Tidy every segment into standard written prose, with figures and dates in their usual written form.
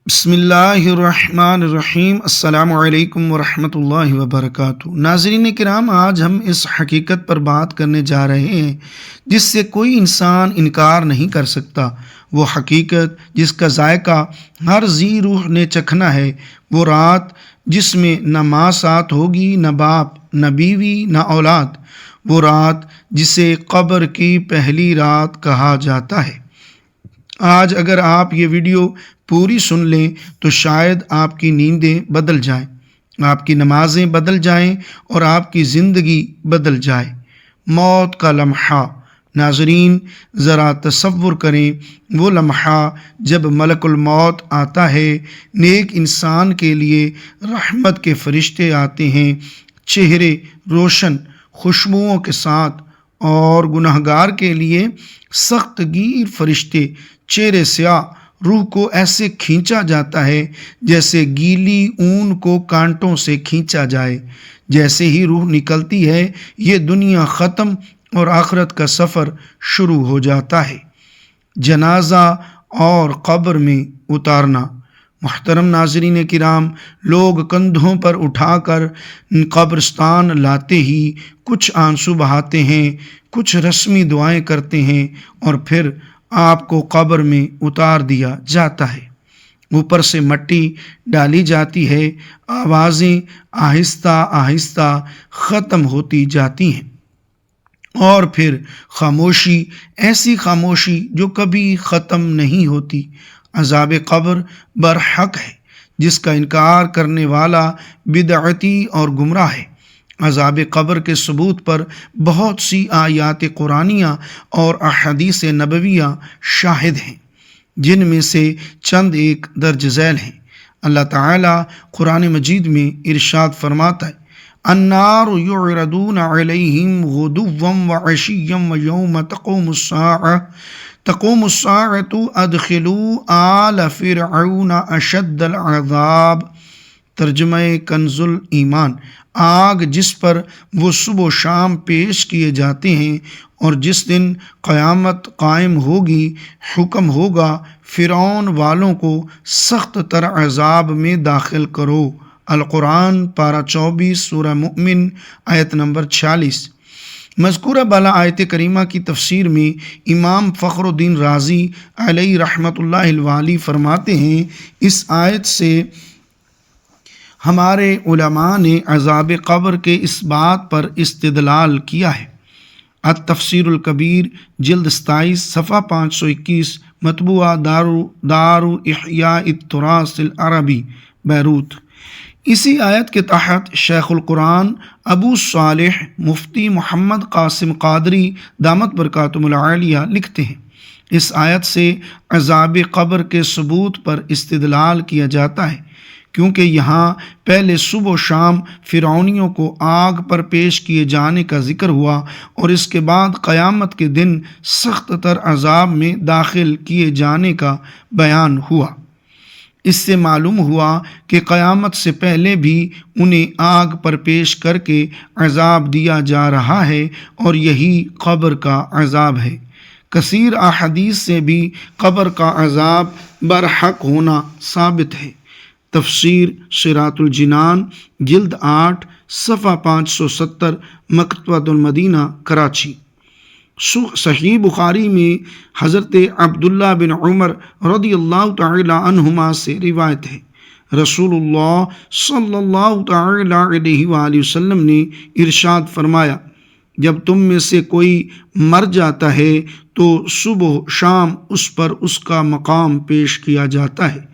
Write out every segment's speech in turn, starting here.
بسم اللہ الرحمن الرحیم۔ السلام علیکم ورحمۃ اللہ وبرکاتہ۔ ناظرین کرام، آج ہم اس حقیقت پر بات کرنے جا رہے ہیں جس سے کوئی انسان انکار نہیں کر سکتا۔ وہ حقیقت جس کا ذائقہ ہر ذی روح نے چکھنا ہے، وہ رات جس میں نہ ماں ساتھ ہوگی، نہ باپ، نہ بیوی، نہ اولاد، وہ رات جسے قبر کی پہلی رات کہا جاتا ہے۔ آج اگر آپ یہ ویڈیو پوری سن لیں تو شاید آپ کی نیندیں بدل جائیں، آپ کی نمازیں بدل جائیں اور آپ کی زندگی بدل جائے۔ موت کا لمحہ، ناظرین ذرا تصور کریں وہ لمحہ جب ملک الموت آتا ہے۔ نیک انسان کے لیے رحمت کے فرشتے آتے ہیں، چہرے روشن خوشبوؤں کے ساتھ، اور گنہگار کے لیے سخت گیر فرشتے، چہرے سیاہ، روح کو ایسے کھینچا جاتا ہے جیسے گیلی اون کو کانٹوں سے کھینچا جائے۔ جیسے ہی روح نکلتی ہے، یہ دنیا ختم اور آخرت کا سفر شروع ہو جاتا ہے۔ جنازہ اور قبر میں اتارنا۔ محترم ناظرین کرام، لوگ کندھوں پر اٹھا کر قبرستان لاتے ہی کچھ آنسو بہاتے ہیں، کچھ رسمی دعائیں کرتے ہیں اور پھر آپ کو قبر میں اتار دیا جاتا ہے۔ اوپر سے مٹی ڈالی جاتی ہے، آوازیں آہستہ آہستہ ختم ہوتی جاتی ہیں، اور پھر خاموشی، ایسی خاموشی جو کبھی ختم نہیں ہوتی۔ عذاب قبر برحق ہے، جس کا انکار کرنے والا بدعتی اور گمراہ ہے۔ عذاب قبر کے ثبوت پر بہت سی آیات قرآنیہ اور احادیث نبویہ شاہد ہیں، جن میں سے چند ایک درج ذیل ہیں۔ اللہ تعالیٰ قرآن مجید میں ارشاد فرماتا ہے: النار یعرضون علیہم غدوا وعشیا ویوم تقوم الساعۃ ادخلوا آل فرعون اشد العذاب۔ ترجمہ کنز ایمان: آگ جس پر وہ صبح و شام پیش کیے جاتے ہیں، اور جس دن قیامت قائم ہوگی، حکم ہوگا فرعون والوں کو سخت تر عذاب میں داخل کرو۔ القرآن پارہ 24 سورہ مؤمن آیت نمبر 46۔ مذکورہ بالا آیت کریمہ کی تفسیر میں امام فخر الدین رازی علیہ رحمۃ اللہ الوالی فرماتے ہیں، اس آیت سے ہمارے علماء نے عذاب قبر کے اس بات پر استدلال کیا ہے۔ التفسیر الکبیر جلد 27 صفحہ 521، مطبوعہ دار احیاء التراث العربی، بیروت۔ اسی آیت کے تحت شیخ القرآن ابو صالح مفتی محمد قاسم قادری دامت برکاتہم العالیہ لکھتے ہیں، اس آیت سے عذاب قبر کے ثبوت پر استدلال کیا جاتا ہے، کیونکہ یہاں پہلے صبح و شام فرعونیوں کو آگ پر پیش کیے جانے کا ذکر ہوا، اور اس کے بعد قیامت کے دن سخت تر عذاب میں داخل کیے جانے کا بیان ہوا۔ اس سے معلوم ہوا کہ قیامت سے پہلے بھی انہیں آگ پر پیش کر کے عذاب دیا جا رہا ہے، اور یہی قبر کا عذاب ہے۔ کثیر احادیث سے بھی قبر کا عذاب برحق ہونا ثابت ہے۔ تفسیر صراط الجنان جلد 8 صفحہ 570، مکتبۃ المدینہ کراچی۔ صحیح بخاری میں حضرت عبداللہ بن عمر رضی اللہ تعالی عنہما سے روایت ہے، رسول اللہ صلی اللہ تعالی علیہ وآلہ وسلم نے ارشاد فرمایا: جب تم میں سے کوئی مر جاتا ہے تو صبح شام اس پر اس کا مقام پیش کیا جاتا ہے،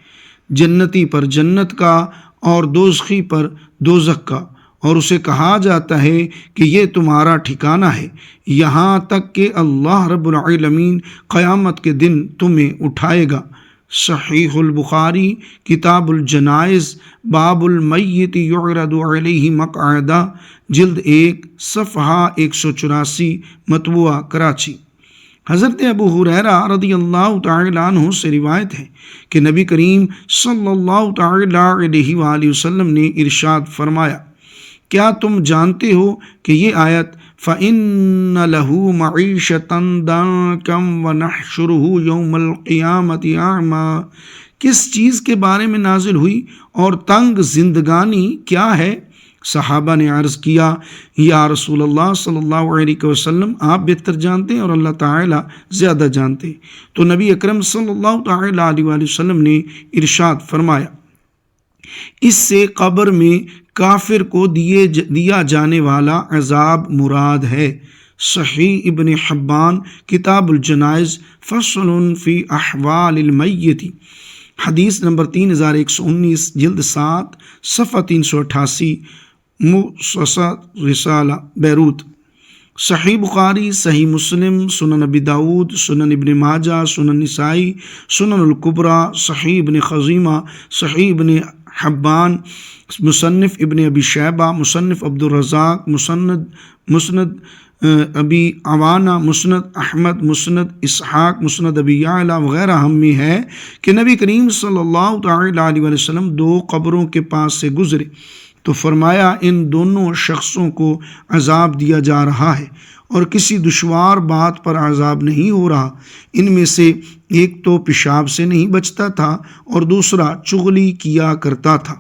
جنتی پر جنت کا اور دوزخی پر دوزخ کا، اور اسے کہا جاتا ہے کہ یہ تمہارا ٹھکانہ ہے، یہاں تک کہ اللہ رب العالمین قیامت کے دن تمہیں اٹھائے گا۔ صحیح البخاری کتاب الجنائز باب المیت یعرض علیہ مقعدہ، جلد 1 صفحہ 184، مطبوعہ کراچی۔ حضرت ابو ہریرہ رضی اللہ تعالی عنہ سے روایت ہے کہ نبی کریم صلی اللہ تعالی علیہ وآلہ وسلم نے ارشاد فرمایا: کیا تم جانتے ہو کہ یہ آیت فَإِنَّ لَهُ مَعِيشَةً ضَنكًا وَنَحْشُرُهُ يَوْمَ الْقِيَامَةِ أَعْمَى کس چیز کے بارے میں نازل ہوئی اور تنگ زندگانی کیا ہے؟ صحابہ نے عرض کیا یا رسول اللہ صلی اللہ علیہ وسلم، آپ بہتر جانتے ہیں اور اللہ تعالیٰ زیادہ جانتے ہیں۔ تو نبی اکرم صلی اللہ تعالیٰ علیہ وآلہ وسلم نے ارشاد فرمایا، اس سے قبر میں کافر کو دیا جانے والا عذاب مراد ہے۔ صحیح ابن حبان کتاب الجنائز فصل فی احوال المیت، حدیث نمبر 3119، جلد 7، صفحہ 388، مؤسسہ رسالہ بیروت۔ صحیح بخاری، صحیح مسلم، سنن ابی داود، سنن ابن ماجہ، سنن نسائی، سنن الکبریٰ، صحیح ابن خزیمہ، صحیح ابن حبان، مصنف ابن ابی شیبہ، مصنف عبد الرزاق، مسند ابی عوانہ، مسند احمد، مسند اسحاق، مسند ابی یعلا وغیرہ ہم میں ہے کہ نبی کریم صلی اللہ تعالیٰ علیہ وسلم 2 قبروں کے پاس سے گزرے تو فرمایا ان دونوں شخصوں کو عذاب دیا جا رہا ہے اور کسی دشوار بات پر عذاب نہیں ہو رہا۔ ان میں سے ایک تو پیشاب سے نہیں بچتا تھا اور دوسرا چغلی کیا کرتا تھا۔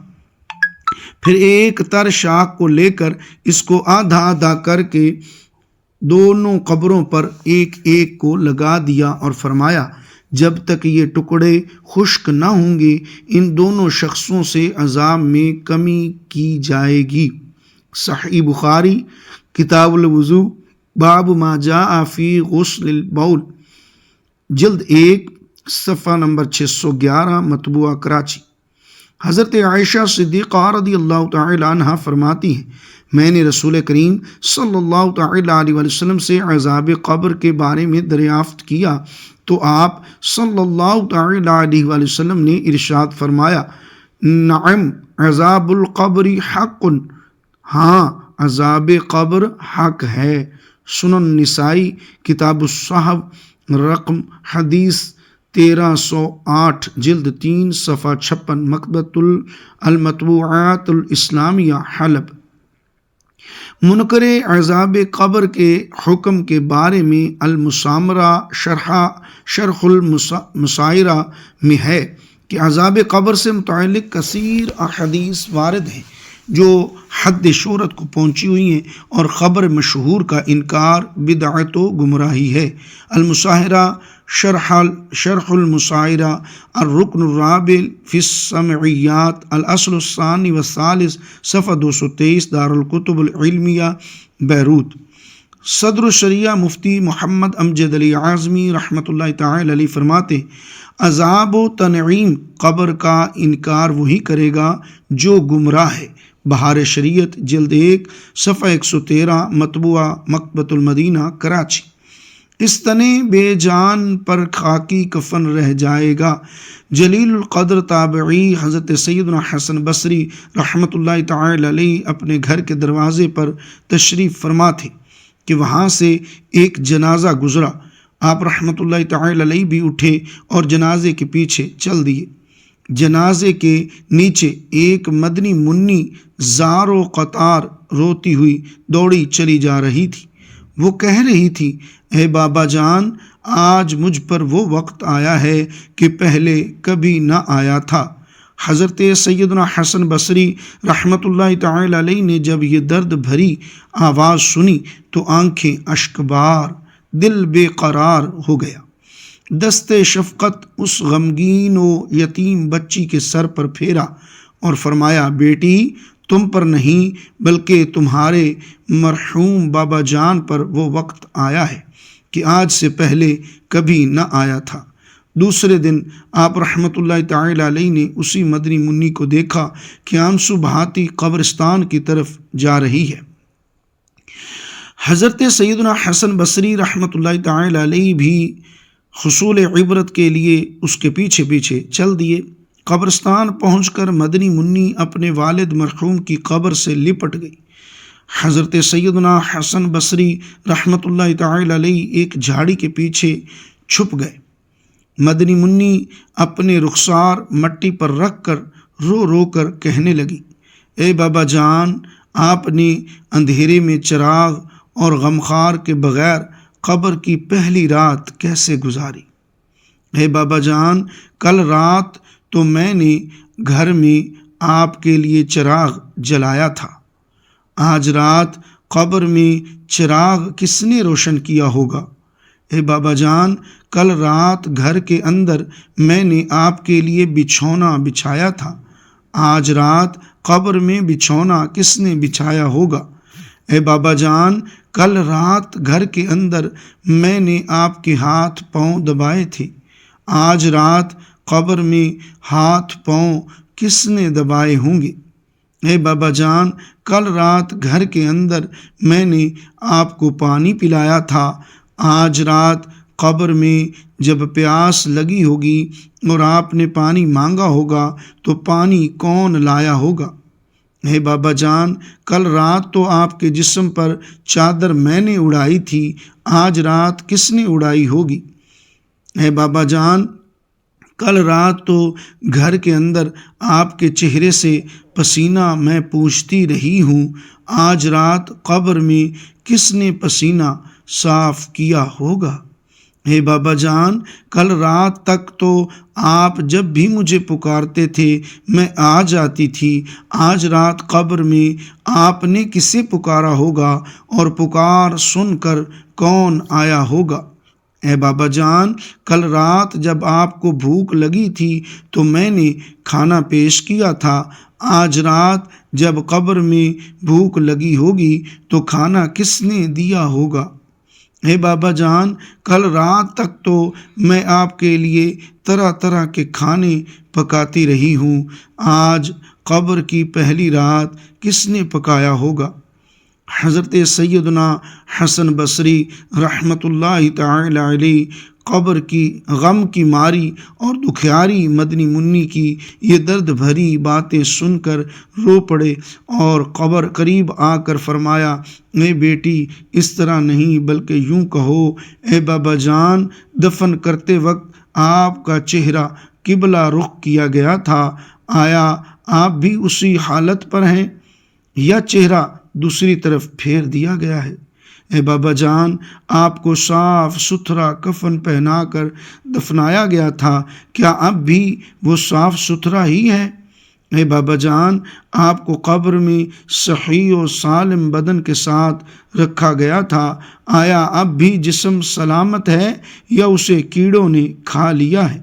پھر ایک تر شاخ کو لے کر اس کو آدھا آدھا کر کے دونوں قبروں پر ایک ایک کو لگا دیا اور فرمایا جب تک یہ ٹکڑے خشک نہ ہوں گے ان دونوں شخصوں سے عذاب میں کمی کی جائے گی۔ صحیح بخاری کتاب الوضوء باب ما جاء فی غسل البول، جلد 1، صفحہ نمبر 611، مطبوعہ کراچی۔ حضرت عائشہ صدیقہ رضی اللہ تعالی عنہ فرماتی ہیں میں نے رسول کریم صلی اللہ تعالی علیہ وسلم سے عذاب قبر کے بارے میں دریافت کیا تو آپ صلی اللہ تعالی علیہ وسلم نے ارشاد فرمایا نعم عذاب القبر حق، ہاں عذاب قبر حق ہے۔ سنن نسائی کتاب الصحف رقم حدیث 1308، جلد 3، صفحہ 56، مکتبۃ المطبوعات الاسلامیہ حلب۔ منکر عذاب قبر کے حکم کے بارے میں المسامرہ شرح المسائرہ میں ہے کہ عذاب قبر سے متعلق کثیر احادیث وارد ہیں جو حد شہرت کو پہنچی ہوئی ہیں اور خبر مشہور کا انکار بدعت و گمراہی ہے۔ المساہرہ شرح المسائرہ، الرکن الرابع فی السمعیات، الاصل الثانی والثالث، صفحہ 223، دارالکتب العلمیہ بیروت۔ صدر الشریعہ مفتی محمد امجد علی اعظمی رحمۃ اللہ تعالی علیہ فرماتے عذاب و تنعیم قبر کا انکار وہی کرے گا جو گمراہ ہے۔ بہار شریعت جلد 1، صفحہ 113، مطبوعہ مکتبۃ المدینہ کراچی۔ اس تنے بے جان پر خاکی کفن رہ جائے گا۔ جلیل القدر تابعی حضرت سیدنا حسن بصری رحمۃ اللہ تعالی علیہ اپنے گھر کے دروازے پر تشریف فرما تھے کہ وہاں سے ایک جنازہ گزرا۔ آپ رحمۃ اللہ تعالی علیہ بھی اٹھے اور جنازے کے پیچھے چل دیے۔ جنازے کے نیچے ایک مدنی منی زار و قطار روتی ہوئی دوڑی چلی جا رہی تھی۔ وہ کہہ رہی تھی اے بابا جان، آج مجھ پر وہ وقت آیا ہے کہ پہلے کبھی نہ آیا تھا۔ حضرت سیدنا حسن بصری رحمۃ اللہ تعالی علیہ نے جب یہ درد بھری آواز سنی تو آنکھیں اشکبار، دل بے قرار ہو گیا۔ دست شفقت اس غمگین و یتیم بچی کے سر پر پھیرا اور فرمایا بیٹی تم پر نہیں بلکہ تمہارے مرحوم بابا جان پر وہ وقت آیا ہے کہ آج سے پہلے کبھی نہ آیا تھا۔ دوسرے دن آپ رحمۃ اللہ تعالی علیہ نے اسی مدنی منی کو دیکھا کہ آنسو بہاتی قبرستان کی طرف جا رہی ہے۔ حضرت سیدنا حسن بصری رحمۃ اللہ تعالی علیہ بھی حصول عبرت کے لیے اس کے پیچھے پیچھے چل دیے۔ قبرستان پہنچ کر مدنی منی اپنے والد مرحوم کی قبر سے لپٹ گئی۔ حضرت سیدنا حسن بصری رحمۃ اللہ تعالی علیہ ایک جھاڑی کے پیچھے چھپ گئے۔ مدنی منی اپنے رخسار مٹی پر رکھ کر رو رو کر کہنے لگی اے بابا جان، آپ نے اندھیرے میں چراغ اور غمخوار کے بغیر قبر کی پہلی رات کیسے گزاری؟ اے بابا جان، کل رات تو میں نے گھر میں آپ کے لیے چراغ جلایا تھا۔ آج رات قبر میں چراغ کس نے روشن کیا ہوگا؟ اے بابا جان، کل رات گھر کے اندر میں نے آپ کے لیے بچھونا بچھایا تھا۔ آج رات قبر میں بچھونا کس نے بچھایا ہوگا؟ اے بابا جان، کل رات گھر کے اندر میں نے آپ کے ہاتھ پاؤں دبائے تھے۔ آج رات قبر میں ہاتھ پاؤں کس نے دبائے ہوں گے؟ اے بابا جان، کل رات گھر کے اندر میں نے آپ کو پانی پلایا تھا۔ آج رات قبر میں جب پیاس لگی ہوگی اور آپ نے پانی مانگا ہوگا تو پانی کون لایا ہوگا؟ اے بابا جان، کل رات تو آپ کے جسم پر چادر میں نے اڑائی تھی۔ آج رات کس نے اڑائی ہوگی؟ اے بابا جان، کل رات تو گھر کے اندر آپ کے چہرے سے پسینہ میں پوچھتی رہی ہوں۔ آج رات قبر میں کس نے پسینہ صاف کیا ہوگا؟ اے بابا جان، کل رات تک تو آپ جب بھی مجھے پکارتے تھے میں آ جاتی تھی۔ آج رات قبر میں آپ نے کسے پکارا ہوگا اور پکار سن کر کون آیا ہوگا؟ اے بابا جان، کل رات جب آپ کو بھوک لگی تھی تو میں نے کھانا پیش کیا تھا۔ آج رات جب قبر میں بھوک لگی ہوگی تو کھانا کس نے دیا ہوگا؟ اے بابا جان، کل رات تک تو میں آپ کے لیے طرح طرح کے کھانے پکاتی رہی ہوں۔ آج قبر کی پہلی رات کس نے پکایا ہوگا؟ حضرت سیدنا حسن بصری رحمۃ اللہ تعالی علیہ قبر کی غم کی ماری اور دکھیاری مدنی منی کی یہ درد بھری باتیں سن کر رو پڑے اور قبر قریب آ کر فرمایا، اے بیٹی، اس طرح نہیں بلکہ یوں کہو، اے بابا جان، دفن کرتے وقت آپ کا چہرہ قبلہ رخ کیا گیا تھا، آیا آپ بھی اسی حالت پر ہیں یا چہرہ دوسری طرف پھیر دیا گیا ہے؟ اے بابا جان، آپ کو صاف ستھرا کفن پہنا کر دفنایا گیا تھا، کیا اب بھی وہ صاف ستھرا ہی ہے؟ اے بابا جان، آپ کو قبر میں صحیح و سالم بدن کے ساتھ رکھا گیا تھا، آیا اب بھی جسم سلامت ہے یا اسے کیڑوں نے کھا لیا ہے؟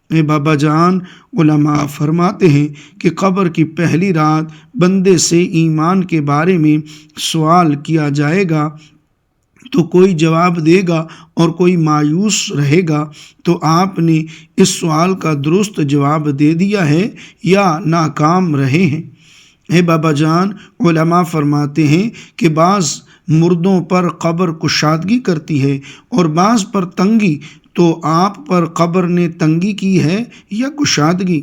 اے بابا جان، علماء فرماتے ہیں کہ قبر کی پہلی رات بندے سے ایمان کے بارے میں سوال کیا جائے گا تو کوئی جواب دے گا اور کوئی مایوس رہے گا۔ تو آپ نے اس سوال کا درست جواب دے دیا ہے یا ناکام رہے ہیں؟ اے بابا جان، علماء فرماتے ہیں کہ بعض مردوں پر قبر کشادگی کرتی ہے اور بعض پر تنگی، تو آپ پر قبر نے تنگی کی ہے یا کشادگی؟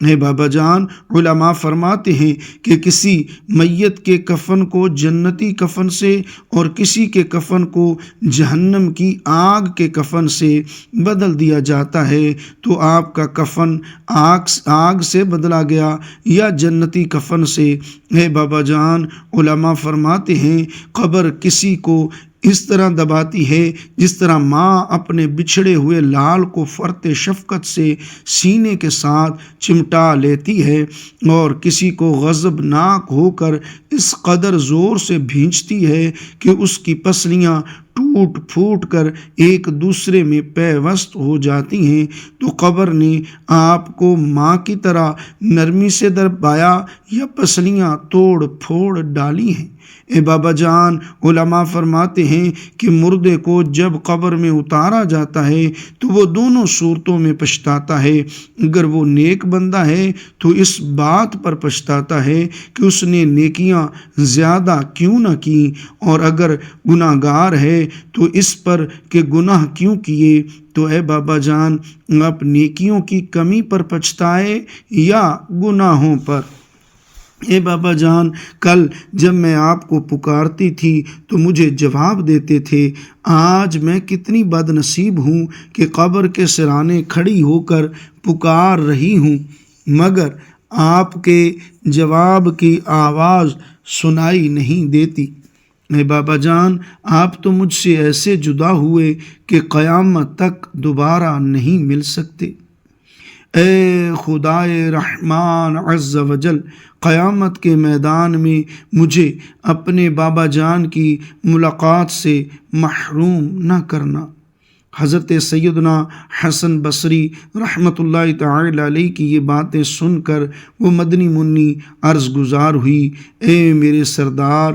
اے بابا جان، علماء فرماتے ہیں کہ کسی میت کے کفن کو جنتی کفن سے اور کسی کے کفن کو جہنم کی آگ کے کفن سے بدل دیا جاتا ہے، تو آپ کا کفن آگ سے بدلا گیا یا جنتی کفن سے؟ اے بابا جان، علماء فرماتے ہیں قبر کسی کو اس طرح دباتی ہے جس طرح ماں اپنے بچھڑے ہوئے لال کو فرط شفقت سے سینے کے ساتھ چمٹا لیتی ہے اور کسی کو غضبناک ہو کر اس قدر زور سے بھینچتی ہے کہ اس کی پسلیاں ٹوٹ پھوٹ کر ایک دوسرے میں پیوست ہو جاتی ہیں، تو قبر نے آپ کو ماں کی طرح نرمی سے دبایا یا پسلیاں توڑ پھوڑ ڈالی ہیں؟ اے بابا جان، علماء فرماتے ہیں کہ مردے کو جب قبر میں اتارا جاتا ہے تو وہ دونوں صورتوں میں پچھتاتا ہے۔ اگر وہ نیک بندہ ہے تو اس بات پر پچھتاتا ہے کہ اس نے نیکیاں زیادہ کیوں نہ کی، اور اگر گناہ گار ہے تو اس پر کہ گناہ کیوں کیے۔ تو اے بابا جان، آپ نیکیوں کی کمی پر پچھتائے یا گناہوں پر؟ اے بابا جان، کل جب میں آپ کو پکارتی تھی تو مجھے جواب دیتے تھے۔ آج میں کتنی بد نصیب ہوں کہ قبر کے سرانے کھڑی ہو کر پکار رہی ہوں، مگر آپ کے جواب کی آواز سنائی نہیں دیتی۔ اے بابا جان، آپ تو مجھ سے ایسے جدا ہوئے کہ قیامت تک دوبارہ نہیں مل سکتے۔ اے خدائے رحمان عز وجل، قیامت کے میدان میں مجھے اپنے بابا جان کی ملاقات سے محروم نہ کرنا۔ حضرت سیدنا حسن بصری رحمۃ اللہ تعالی علیہ کی یہ باتیں سن کر وہ مدنی منی عرض گزار ہوئی، اے میرے سردار،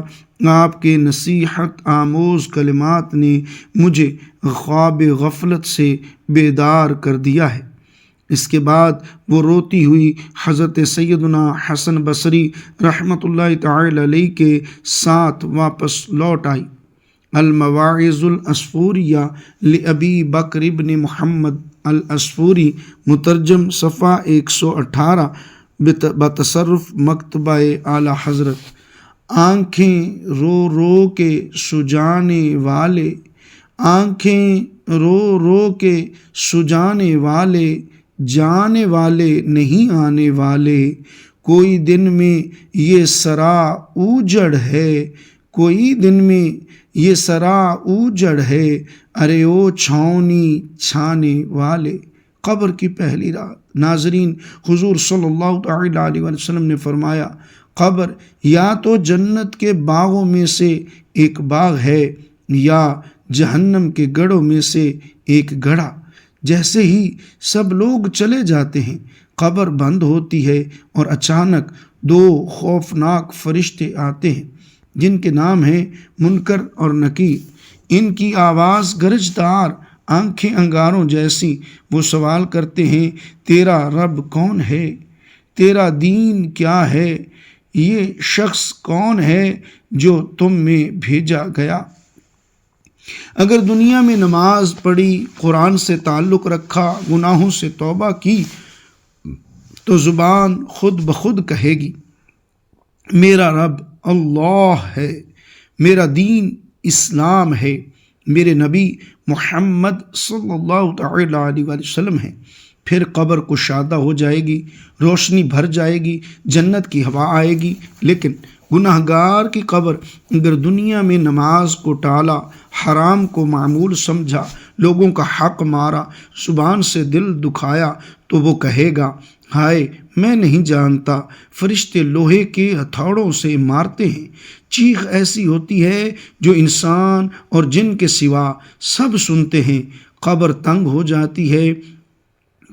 آپ کے نصیحت آموز کلمات نے مجھے خواب غفلت سے بیدار کر دیا ہے۔ اس کے بعد وہ روتی ہوئی حضرت سیدنا حسن بصری رحمۃ اللہ تعالی علیہ کے ساتھ واپس لوٹ آئی۔ المواعظ العصفوریہ لابی بکر ابن محمد العصفوری، مترجم، صفحہ 118، بتصرف مکتبہ اعلیٰ حضرت۔ آنکھیں رو رو کے سجانے والے، آنکھیں رو رو کے سجانے والے، جانے والے نہیں آنے والے، کوئی دن میں یہ سرا اوجڑ ہے، کوئی دن میں یہ سرا اوجڑ ہے، ارے او چھاؤنی چھانے والے۔ قبر کی پہلی رات۔ ناظرین، حضور صلی اللہ تعالی علیہ وسلم نے فرمایا، قبر یا تو جنت کے باغوں میں سے ایک باغ ہے یا جہنم کے گڑھوں میں سے ایک گڑھا۔ جیسے ہی سب لوگ چلے جاتے ہیں، قبر بند ہوتی ہے اور اچانک دو خوفناک فرشتے آتے ہیں جن کے نام ہیں منکر اور نکیر۔ ان کی آواز گرجدار، آنکھیں انگاروں جیسی۔ وہ سوال کرتے ہیں، تیرا رب کون ہے؟ تیرا دین کیا ہے؟ یہ شخص کون ہے جو تم میں بھیجا گیا؟ اگر دنیا میں نماز پڑھی، قرآن سے تعلق رکھا، گناہوں سے توبہ کی تو زبان خود بخود کہے گی، میرا رب اللہ ہے، میرا دین اسلام ہے، میرے نبی محمد صلی اللہ تعالی علیہ وسلم ہیں۔ پھر قبر کشادہ ہو جائے گی، روشنی بھر جائے گی، جنت کی ہوا آئے گی۔ لیکن گناہ گار کی قبر اگر دنیا میں نماز کو ٹالا، حرام کو معمول سمجھا، لوگوں کا حق مارا، زبان سے دل دکھایا، تو وہ کہے گا، ہائے میں نہیں جانتا، فرشتے لوہے کے ہتھوڑوں سے مارتے ہیں۔ چیخ ایسی ہوتی ہے جو انسان اور جن کے سوا سب سنتے ہیں۔ قبر تنگ ہو جاتی ہے،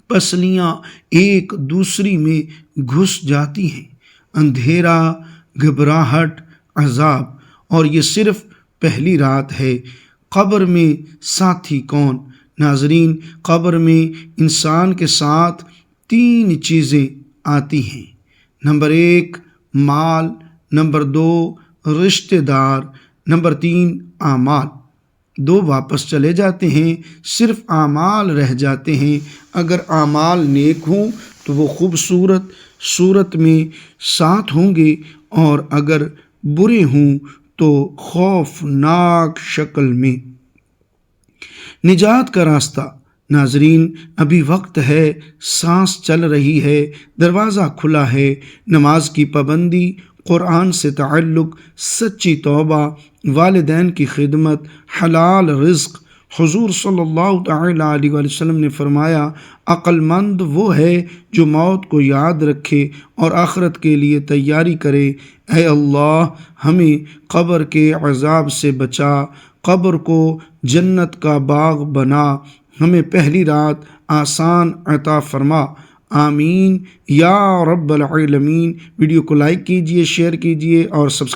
پسلیاں ایک دوسری میں گھس جاتی ہیں، اندھیرا، گھبراہٹ، عذاب، اور یہ صرف پہلی رات ہے۔ قبر میں ساتھی کون؟ ناظرین، قبر میں انسان کے ساتھ تین چیزیں آتی ہیں۔ نمبر 1 مال، نمبر 2 رشتہ دار، نمبر 3 اعمال۔ 2 واپس چلے جاتے ہیں، صرف اعمال رہ جاتے ہیں۔ اگر اعمال نیک ہوں تو وہ خوبصورت صورت میں ساتھ ہوں گے، اور اگر برے ہوں تو خوفناک شکل میں۔ نجات کا راستہ۔ ناظرین، ابھی وقت ہے، سانس چل رہی ہے، دروازہ کھلا ہے۔ نماز کی پابندی، قرآن سے تعلق، سچی توبہ، والدین کی خدمت، حلال رزق۔ حضور صلی اللہ تعالی علیہ وسلم نے فرمایا، عقل مند وہ ہے جو موت کو یاد رکھے اور آخرت کے لیے تیاری کرے۔ اے اللہ، ہمیں قبر کے عذاب سے بچا، قبر کو جنت کا باغ بنا، ہمیں پہلی رات آسان عطا فرما، آمین یا رب العالمین۔ ویڈیو کو لائک کیجئے، شیئر کیجئے اور سبسکرائب